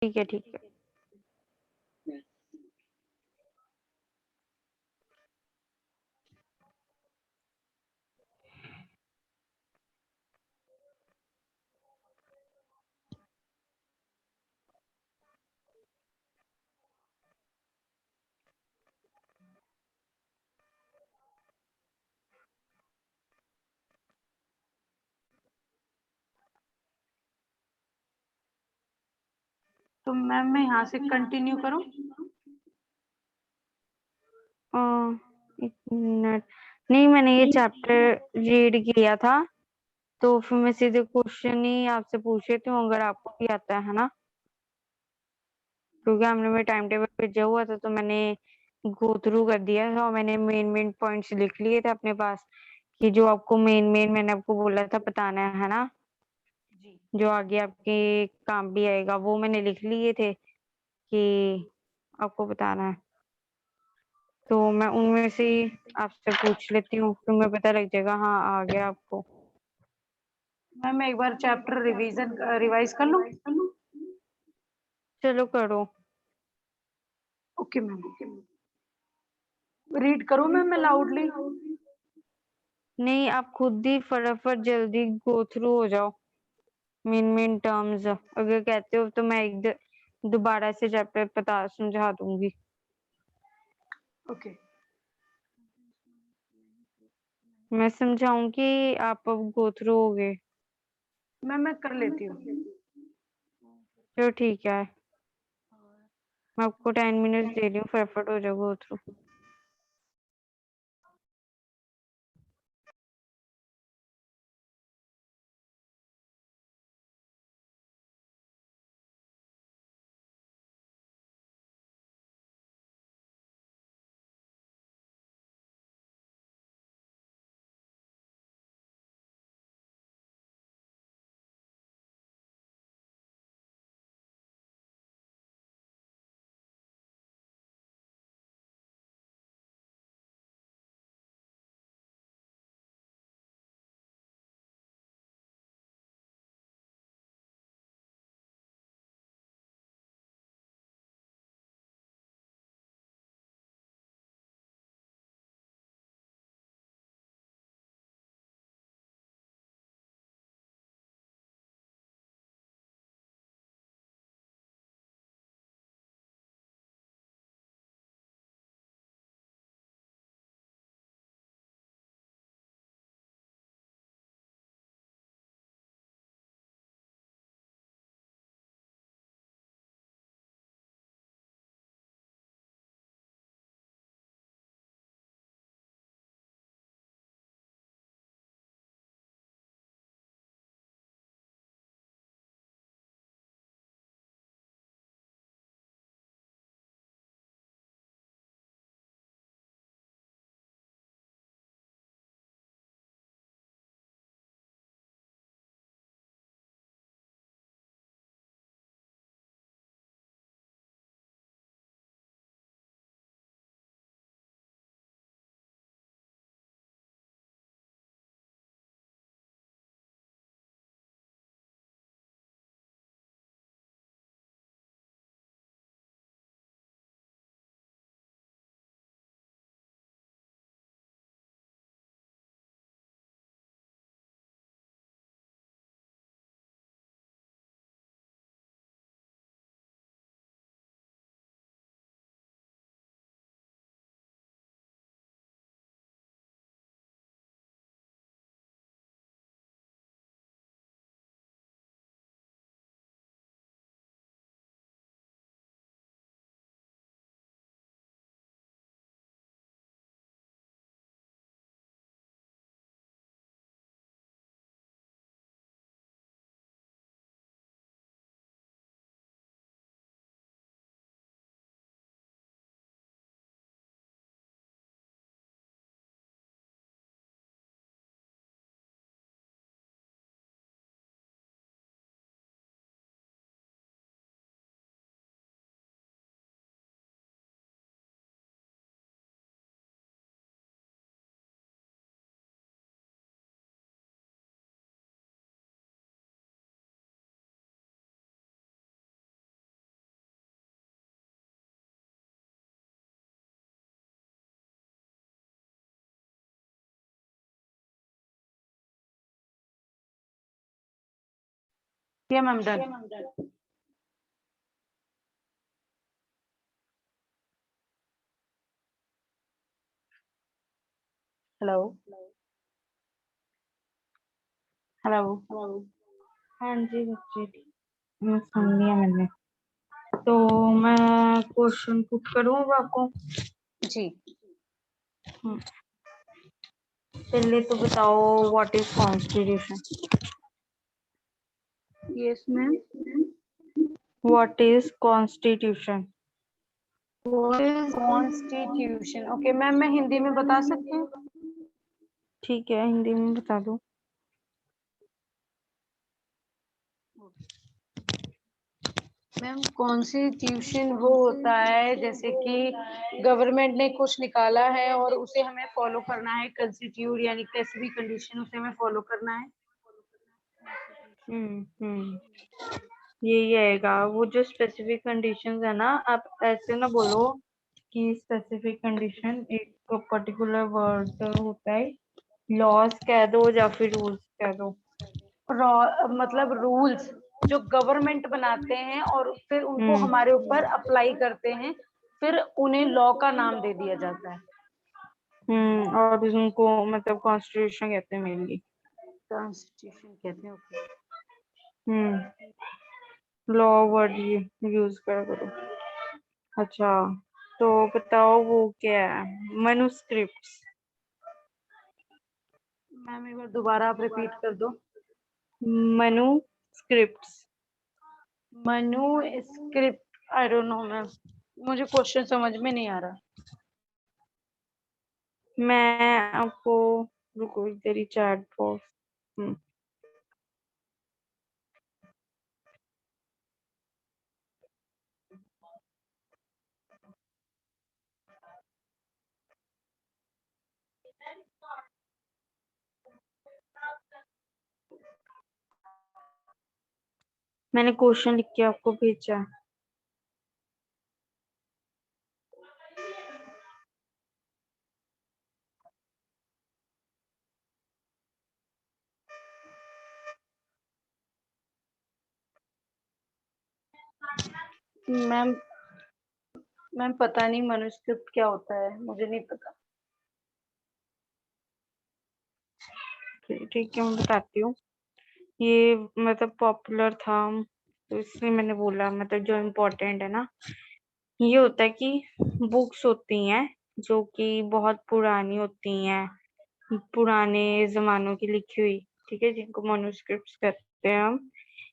ठीक है, ठीक है। तो मैम मैं यहाँ से कंटिन्यू करूँ? अ, 1 मिनट। नहीं, मैंने ये चैप्टर रीड किया था, तो फिर मैं सीधे क्वेश्चन ही आपसे पूछ लेती हूँ, अगर आपको भी आता है ना? क्योंकि हमने में टाइम टेबल भेजा हुआ था, तो मैंने गो थ्रू कर दिया था और मैंने मेन पॉइंट्स लिख लिए थे अपने पास, कि जो आपको मेन मैंने आपको बोला था बताना है ना, जी। जो आगे आपके काम भी आएगा, वो मैंने लिख लिए थे कि आपको बताना है। तो मैं उनमें से ही आपसे पूछ लेती हूँ, फिर मैं पता लग जाएगा, हाँ आ गया आपको। मैम मैं एक बार चैप्टर रिवाइज कर लूँ? चलो करो। Okay ma'am. रीड करूँ मैम मैं लाउडली? नहीं, आप खुद ही फटाफट जल्दी गो थ्रू हो जाओ मेन टर्म्स। अगर कहते हो तो मैं दोबारा से चैप्टर पता समझा दूंगी। ओके। मैं समझाऊंगी, आप अब गो थ्रू होगे। मैम मैं कर लेती हूँ। चलो ठीक है, मैं आपको 10 मिनट्स दे रही हूँ, फटाफट हो जाओ गो थ्रू। या मैम डन। Hello hello. हाँ जी बच्चे, मैं सुन लिया मैंने। तो मैं क्वेश्चन पुट करूँ अब आपको। जी हम्म, पहले तो बताओ what is constitution. Yes ma'am. What is constitution. Constitution, okay ma'am, मैं हिंदी में बता सकती हूँ। ठीक है, हिंदी में बता दो। मैम कॉन्स्टिट्यूशन वो होता है जैसे कि गवर्नमेंट ने कुछ निकाला है और उसे हमें फॉलो करना है, कंस्टिट्यूट यानी कैसी भी कंडीशन उसे हमें फॉलो करना है। हम्म, यही आएगा। वो जो स्पेसिफिक कंडीशंस है ना, आप ऐसे ना बोलो कि स्पेसिफिक कंडीशन एक पर्टिकुलर वर्ड होता है, लॉज कह दो या फिर रूल्स कह दो। मतलब रूल्स जो गवर्नमेंट बनाते हैं और फिर उनको हम्म हमारे ऊपर अप्लाई करते हैं, फिर उन्हें लॉ का नाम दे दिया जाता है। और उनको मतलब कॉन्स्टिट्यूशन कहते हैं मेनली। कॉन्स्टिट्यूशन कहते हैं, ओके। लॉ वर्ड यूज करा करो। अच्छा, तो बताओ वो क्या है मनुस्क्रिप्ट्स। मैम एक बार दोबारा आप रिपीट कर दो। Manuscripts. Manuscript, I don't know ma'am, मुझे क्वेश्चन समझ में नहीं आ रहा। मैं आपको, रुको तेरी चैट बॉक्स। मैंने क्वेश्चन लिख के आपको भेजा। मैम मैम पता नहीं मनुस्क्रिप्ट क्या होता है, मुझे नहीं पता। ठीक है, मैं बताती हूँ। ये मतलब पॉपुलर था, तो इसलिए मैंने बोला, मतलब जो इम्पोर्टेंट है ना, ये होता है कि बुक्स होती हैं जो कि बहुत पुरानी होती हैं, पुराने जमानों की लिखी हुई, ठीक है, जिनको मनुस्क्रिप्ट्स कहते हैं हम।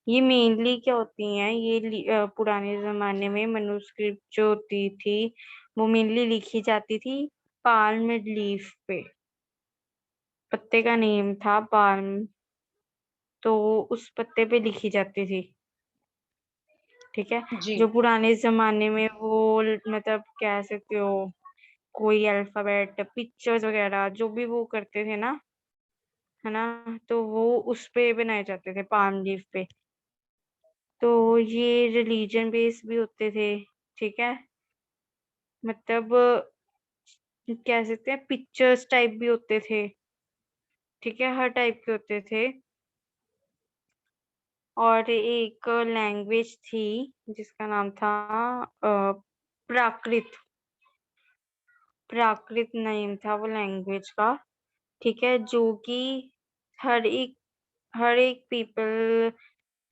ये मेनली क्या होती हैं, पुराने जमाने में मनुस्क्रिप्ट जो होती थी वो मेनली लिखी जाती थी पाल्म लीफ पे। पत्ते का नेम था पाल्म, तो उस पत्ते पे लिखी जाती थी। ठीक है, जी जो पुराने जमाने में वो मतलब कह सकते हो कोई अल्फाबेट पिक्चर्स वगैरह जो भी वो करते थे ना, है ना, तो वो उस पे बनाए जाते थे पाम लीफ पे। तो ये रिलीजन बेस भी होते थे, ठीक है, मतलब कह सकते हैं पिक्चर्स टाइप भी होते थे, ठीक है, हर टाइप के होते थे। और एक लैंग्वेज थी जिसका नाम था प्राकृत। प्राकृत नेम था वो लैंग्वेज का, ठीक है, जो कि हर एक हर एक पीपल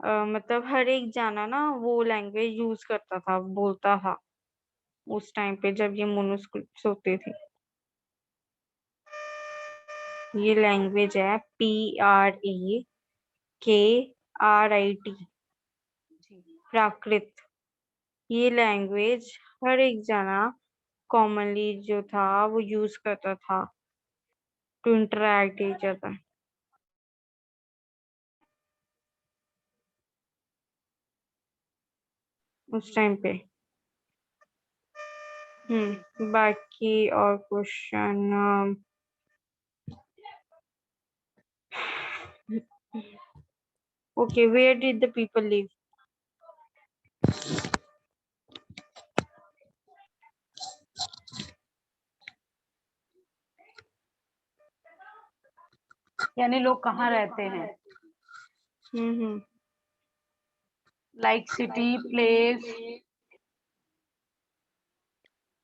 मतलब हर एक जाना ना वो लैंग्वेज यूज करता था, बोलता था उस टाइम पे जब ये मोनोस्क्रिप्ट्स होते थे। ये लैंग्वेज है PRAKRIT, जी प्राकृत। ये लैंग्वेज हर एक जना कॉमनली जो था वो यूज करता था टू इंटरैक्ट ईच अदर उस टाइम पे। जी। बाकी और question. Okay, where did the people live. यानी लोग कहाँ रहते हैं। Hmm like city, place.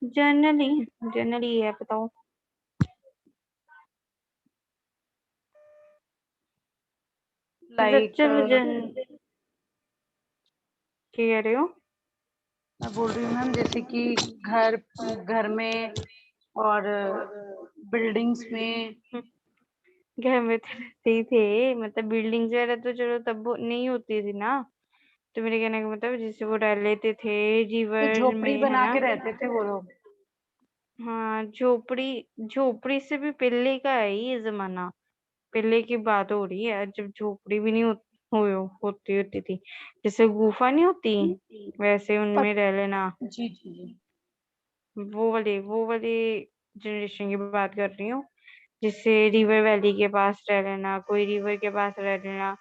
Generally generally है, बताओ। मतलब लाइक चलो क्या कह रहे हो? मैं बोल रही हूँ मैम, जैसे कि घर, घर में, और बिल्डिंग्स में। घर में तो रहते ही थे, मतलब बिल्डिंग्स वगैरह तो चलो तब वो नहीं होती थी ना। तो मेरे कहने का मतलब जैसे वो रह लेते थे तो जीवन झोपड़ी में, है बना ना। के रहते थे वो लोग। हाँ, झोपड़ी झोपड़ी से भी पहले का है ये जमाना। पहले की बात हो रही है जब झोपड़ी भी नहीं होती थी। जैसे गुफा नहीं होती, वैसे पर उनमें रह लेना। जी जी जी। वो वाले जनरेशन की बात कर रही हूँ। जिससे रिवर वैली के पास रह लेना, कोई रिवर के पास रह लेना।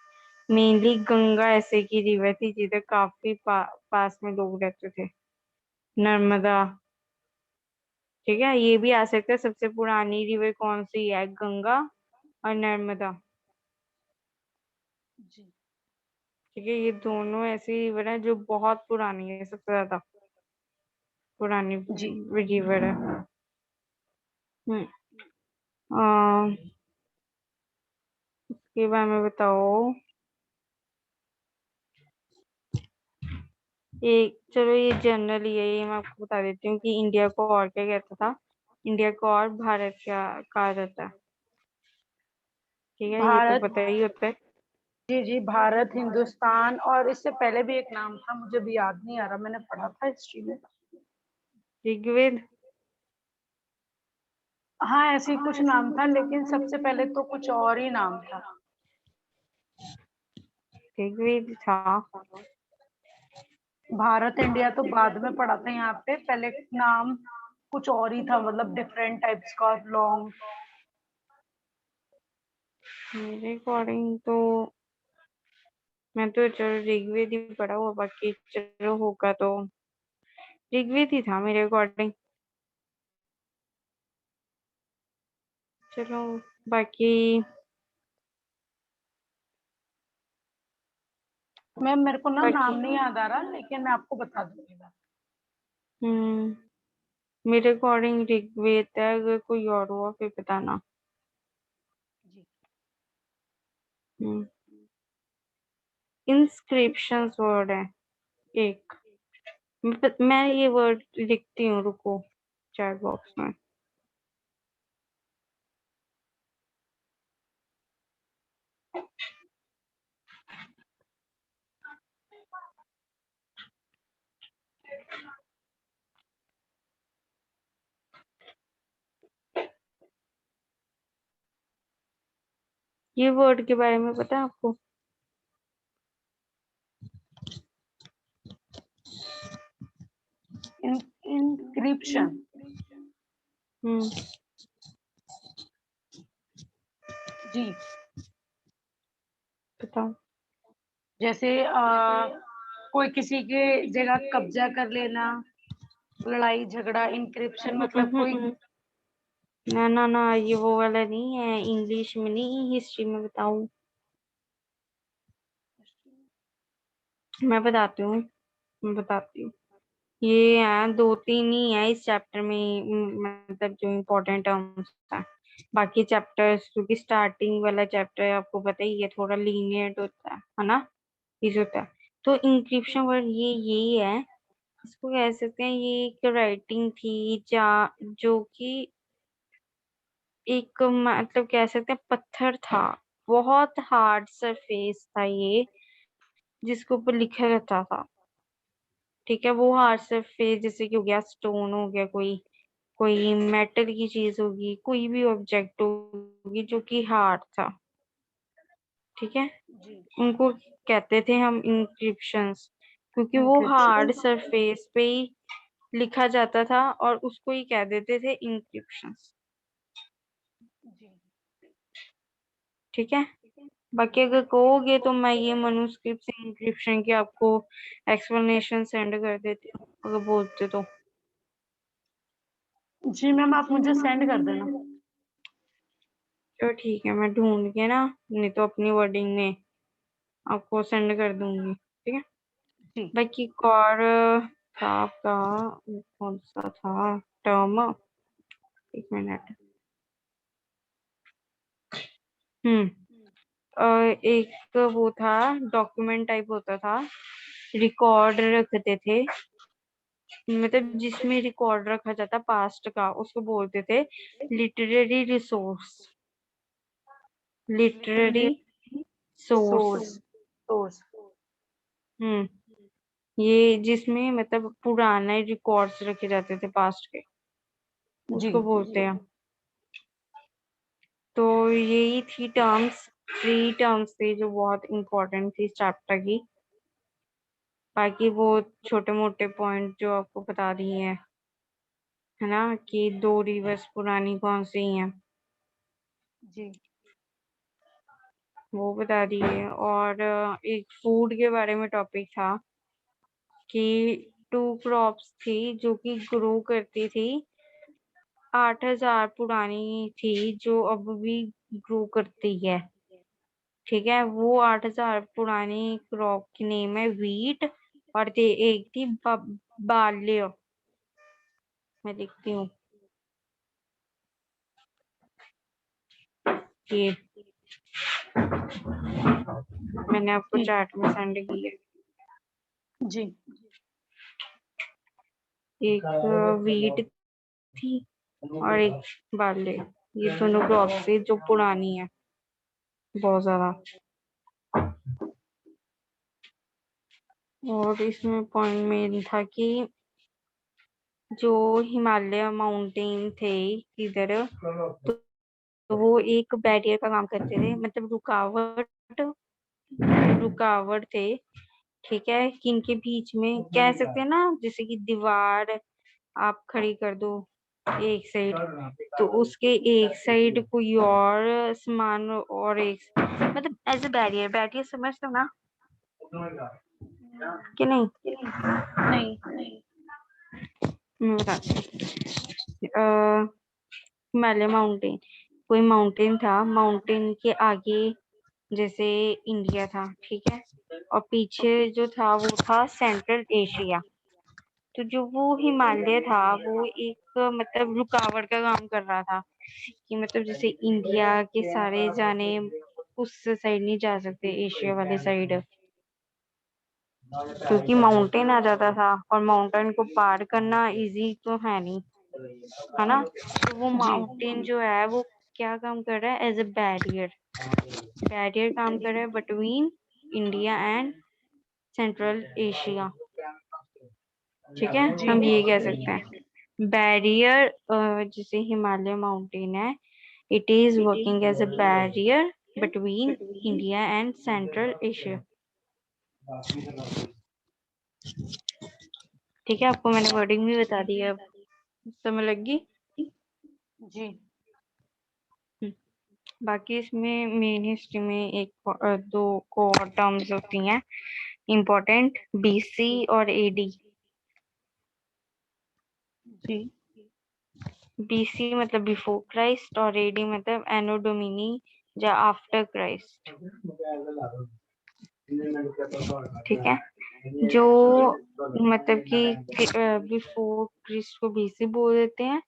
मेनली गंगा ऐसे की रिवर थी जिधर काफी पास में लोग रहते थे। नर्मदा। ठीक है, ये भी आ सकता है। सबसे पुरानी रिवर कौन सी है? गंगा और नर्मदा। जी ठीक है, ये दोनों ऐसी रिवर है जो बहुत पुरानी है, सबसे ज्यादा पुरानी जी। रिवर है। हम्म इसके बारे में बताओ। चलो ये जनरली है, ये मैं आपको बता देती हूँ कि इंडिया को और क्या कहता था। इंडिया को और भारत क्या कहा जाता है? ठीक है, ये तो भारत। पता ही होता है। जी जी, भारत, हिंदुस्तान, और इससे पहले भी एक नाम था, मुझे भी याद नहीं आ रहा, मैंने पढ़ा था हिस्ट्री में। ऋग्वेद। हाँ, ऐसे ही कुछ नाम था, लेकिन सबसे पहले तो कुछ और ही नाम था। ऋग्वेद था। भारत इंडिया तो बाद में पढ़ा था यहाँ पे, पहले नाम कुछ और ही था, मतलब डिफरेंट टाइप्स का, लॉन्ग। मेरे अकॉर्डिंग तो मैं तो चलो ऋग्वेद ही पढ़ा हुआ, बाकी चलो होगा तो ऋग्वेद ही था मेरे अकॉर्डिंग। चलो बाकी। मैम मेरे को ना बाकी नाम नहीं याद आ रहा, लेकिन मैं आपको बता दूंगी मैं। मेरे अकॉर्डिंग ऋग्वेद है, अगर कोई और हुआ फिर बताना। जी। हम्म इंस्क्रिप्शंस वर्ड है एक। मैं ये वर्ड लिखती हूँ, रुको चैट बॉक्स में। ये वर्ड के बारे में पता है आपको? इंक्रिप्शन। हम्म जी। बताओ। जैसे कोई किसी के जगह कब्जा कर लेना, लड़ाई झगड़ा, इंक्रिप्शन मतलब कोई। ना ना ना, ये वो वाला नहीं है, इंग्लिश में नहीं, हिस्ट्री में बताऊं? मैं बताती हूँ, मैं बताती हूँ। ये है, दो तीन ही है इस चैप्टर में, मतलब जो इम्पोर्टेंट टर्म्स है। बाकी चैप्टर्स, क्योंकि स्टार्टिंग वाला चैप्टर आपको पता ही है थोड़ा लीनियंट होता है ना, इजी होता है। तो इंक्रिप्शन वर्ड ये यही है। इसको कह सकते हैं, ये एक राइटिंग थी जो कि एक, मतलब कह सकते हैं पत्थर था। बहुत हार्ड सरफेस था ये, जिसके ऊपर लिखा रहता था। ठीक है, वो हार्ड सरफेस जैसे कि हो गया स्टोन, हो गया कोई कोई मेटल की चीज होगी, कोई भी ऑब्जेक्ट होगी जो कि हार्ड था। ठीक है, जी। उनको कहते थे हम इंक्रिप्शंस, क्योंकि वो हार्ड इंक्रिप्शन। सरफेस पे ही लिखा जाता था और उसको ही कह देते थे इंक्रिप्शंस। जी। ठीक है, बाकी अगर कहोगे तो मैं ये मनुस्क्रिप्ट से इंक्रिप्शन की आपको एक्सप्लेनेशन सेंड कर देती हूँ, अगर बोलते तो। जी मैम, आप मुझे सेंड कर देना। तो ठीक है, मैं ढूंढ के ना, नहीं तो अपनी वर्डिंग में आपको सेंड कर दूंगी। ठीक है। जी बाकी एक और था आपका, कौन सा था टर्म, एक मिनट। हम्म एक वो था, डॉक्यूमेंट टाइप होता था, रिकॉर्ड रखते थे, मतलब जिसमें रिकॉर्ड रखा जाता पास्ट का, उसको बोलते थे literary resource, literary source. Source. Source. हम्म ये जिसमें मतलब पुराने रिकॉर्ड्स रखे जाते थे पास्ट के, जी उसको बोलते हैं। तो यही थी टर्म्स, 3 टर्म्स थी जो बहुत इंपॉर्टेंट थी चैप्टर की। बाकी वो छोटे मोटे पॉइंट जो आपको बता दिए हैं, है ना, कि 2 रिवर्स पुरानी कौन सी हैं, जी वो बता दिए। और एक फूड के बारे में टॉपिक था कि 2 क्रॉप्स थी जो कि ग्रो करती थी, 8,000 पुरानी थी जो अब भी ग्रो करती है। ठीक है, वो 8,000 पुरानी क्रॉप की नेम है वीट, और एक थी बाल्य। मैं देखती हूँ ये, मैंने आपको जी चैट में सेंड की है। जी एक वीट थी और एक बाल्य, ये दोनों क्रॉप से जो पुरानी है बहुत ज्यादा। और इसमें पॉइंट मेन था कि जो हिमालय माउंटेन थे इधर, तो वो एक बैरियर का काम करते थे, मतलब रुकावट, रुकावट थे। ठीक है, कि इनके बीच में कह सकते हैं ना, जैसे कि दीवार आप खड़ी कर दो एक साइड, तो उसके एक साइड कोई और सामान, और एक मतलब एज ए बैरियर, बैरियर समझते हो ना कि नहीं? नहीं। मैं बताती हूँ। हिमालय माउंटेन, कोई माउंटेन था, माउंटेन के आगे जैसे इंडिया था, ठीक है, और पीछे जो था वो था सेंट्रल एशिया। तो जो वो हिमालय था वो एक मतलब रुकावट का काम कर रहा था, कि मतलब जैसे इंडिया के सारे जाने उस साइड नहीं जा सकते, एशिया वाले साइड, क्योंकि माउंटेन आ जाता था, और माउंटेन को पार करना इजी तो है नहीं, है ना। तो वो जी माउंटेन जो है वो क्या काम कर रहा है, एज ए बैरियर, बैरियर काम कर रहा है between India and Central Asia. ठीक है, जी हम ये कह सकते हैं बैरियर, जैसे हिमालय माउंटेन है, it is working as a barrier between India and Central Asia. ठीक है, आपको मैंने वर्डिंग भी बता दी है, अब समझ लगी। जी बाकी इसमें मेन हिस्ट्री में एक 2 कोर टर्म्स होती हैं इम्पोर्टेंट, बीसी और एडी। जी बीसी मतलब बिफोर क्राइस्ट, और एडी मतलब एनो डोमिनी या आफ्टर क्राइस्ट। ठीक है, जो मतलब कि बिफोर क्राइस्ट को बीसी बोल देते हैं,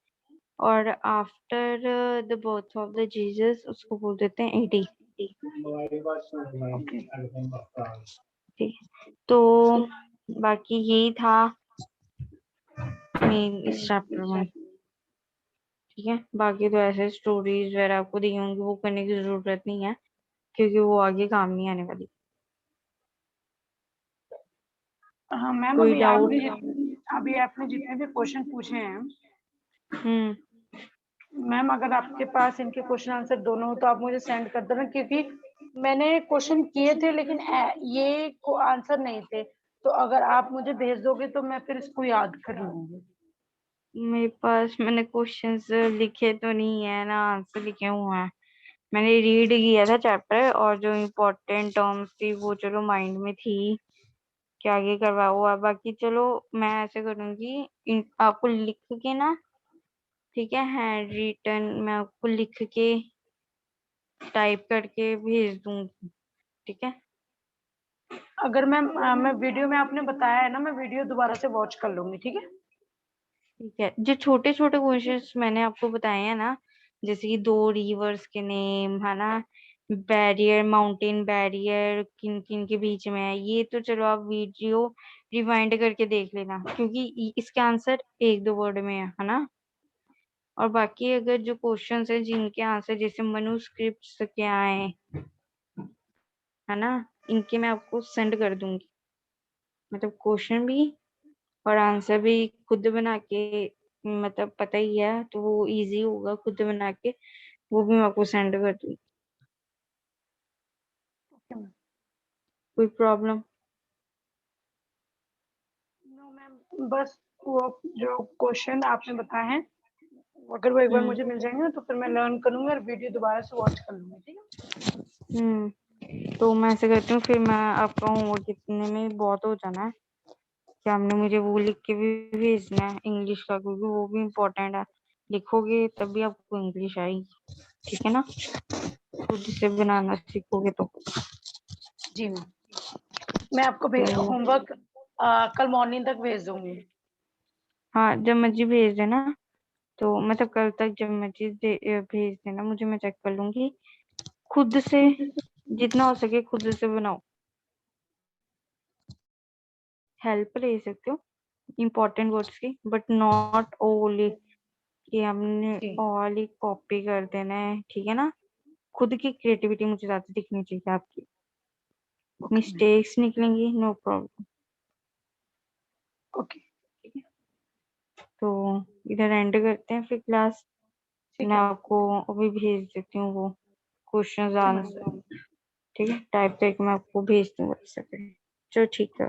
और after the birth of the Jesus उसको बोल देते हैं एडी। ओके। ठीक है, तो बाकी यही था मेन इस चैप्टर में। ठीक है, बाकी तो ऐसे स्टोरीज वगैरह आपको दी होंगी, वो करने की जरूरत नहीं है, क्योंकि वो आगे काम नहीं आने वाली। हाँ मैम, कोई डाउट? अभी आपने जितने भी क्वेश्चन पूछे हैं हम्म मैम, अगर आपके पास इनके क्वेश्चन आंसर दोनों हो तो आप मुझे सेंड कर देना, क्योंकि मैंने क्वेश्चन किए थे लेकिन ये को आंसर नहीं थे। तो अगर आप मुझे भेज दोगे तो मैं फिर इसको याद कर लूंगी। मेरे पास मैंने क्वेश्चंस लिखे तो नहीं है ना, आंसर लिखे हुए हैं। मैंने रीड किया था चैप्टर, और जो इम्पोर्टेंट टर्म्स थी वो चलो माइंड में थी कि आगे करवा हुआ। बाकी चलो मैं ऐसे करूंगी, आपको लिख के ना, ठीक है, हैंड रिटन मैं आपको लिख के टाइप करके भेज दूंगी। ठीक है, अगर मैं वीडियो में आपने बताया है ना, मैं वीडियो दोबारा से वॉच कर लूंगी, ठीक है। ठीक है, जो छोटे छोटे क्वेश्चंस मैंने आपको बताए हैं ना, जैसे कि 2 रिवर्स के नेम है ना, बैरियर, माउंटेन बैरियर किन किन के बीच में है, ये तो चलो आप वीडियो रिवाइंड करके देख लेना, क्योंकि इसके आंसर 1-2 वर्ड में है ना। और बाकी अगर जो क्वेश्चंस है जिनके आंसर जैसे मनुस्क्रिप्ट्स क्या है ना, इनके मैं आपको सेंड कर दूंगी, मतलब क्वेश्चन भी और आंसर भी खुद बना के, मतलब पता ही है तो वो इजी होगा खुद बना के, वो भी मैं आपको सेंड कर दूंगी। Okay ma'am. कोई प्रॉब्लम? नो मैम, बस वो जो क्वेश्चन आपने बताए हैं, अगर वो एक बार मुझे मिल जाएंगे ना, तो फिर मैं लर्न करूंगी और वीडियो दोबारा से वॉच कर लूंगी, ठीक है। तो मैं ऐसे करती हूँ, फिर मैं आपका होमवर्क इतने में बहुत हो जाना है कि आपने मुझे वो लिख के भी भेजना है इंग्लिश का, क्योंकि वो भी इम्पोर्टेंट है, लिखोगे तभी आपको इंग्लिश आएगी, ठीक है ना, खुद से बनाना सीखोगे तो। जी मैम, मैं आपको तो होमवर्क कल मॉर्निंग तक भेज दूंगी। हाँ, जब मर्जी भेज देना, तो मतलब कल तक जब मर्जी भेज देना मुझे, मैं चेक कर लूंगी, खुद से जितना हो सके खुद से बनाओ, हेल्प ले सकते हो इम्पोर्टेंट वर्ड्स की, बट नॉट ओनली कि हमने जी। ऑल ही कॉपी कर देना है, ठीक है ना, खुद की क्रिएटिविटी मुझे ज्यादा दिखनी चाहिए आपकी, ओके मैम। मिस्टेक्स निकलेंगी नो प्रॉब्लम, ओके। ठीक है। तो इधर एंड करते हैं फिर क्लास, ठीक मैं है। आपको अभी भेज देती हूँ वो क्वेश्चन ओके मैम। आंसर, ठीक है, टाइप करके मैं आपको भेज दूंगा, चलो ठीक है।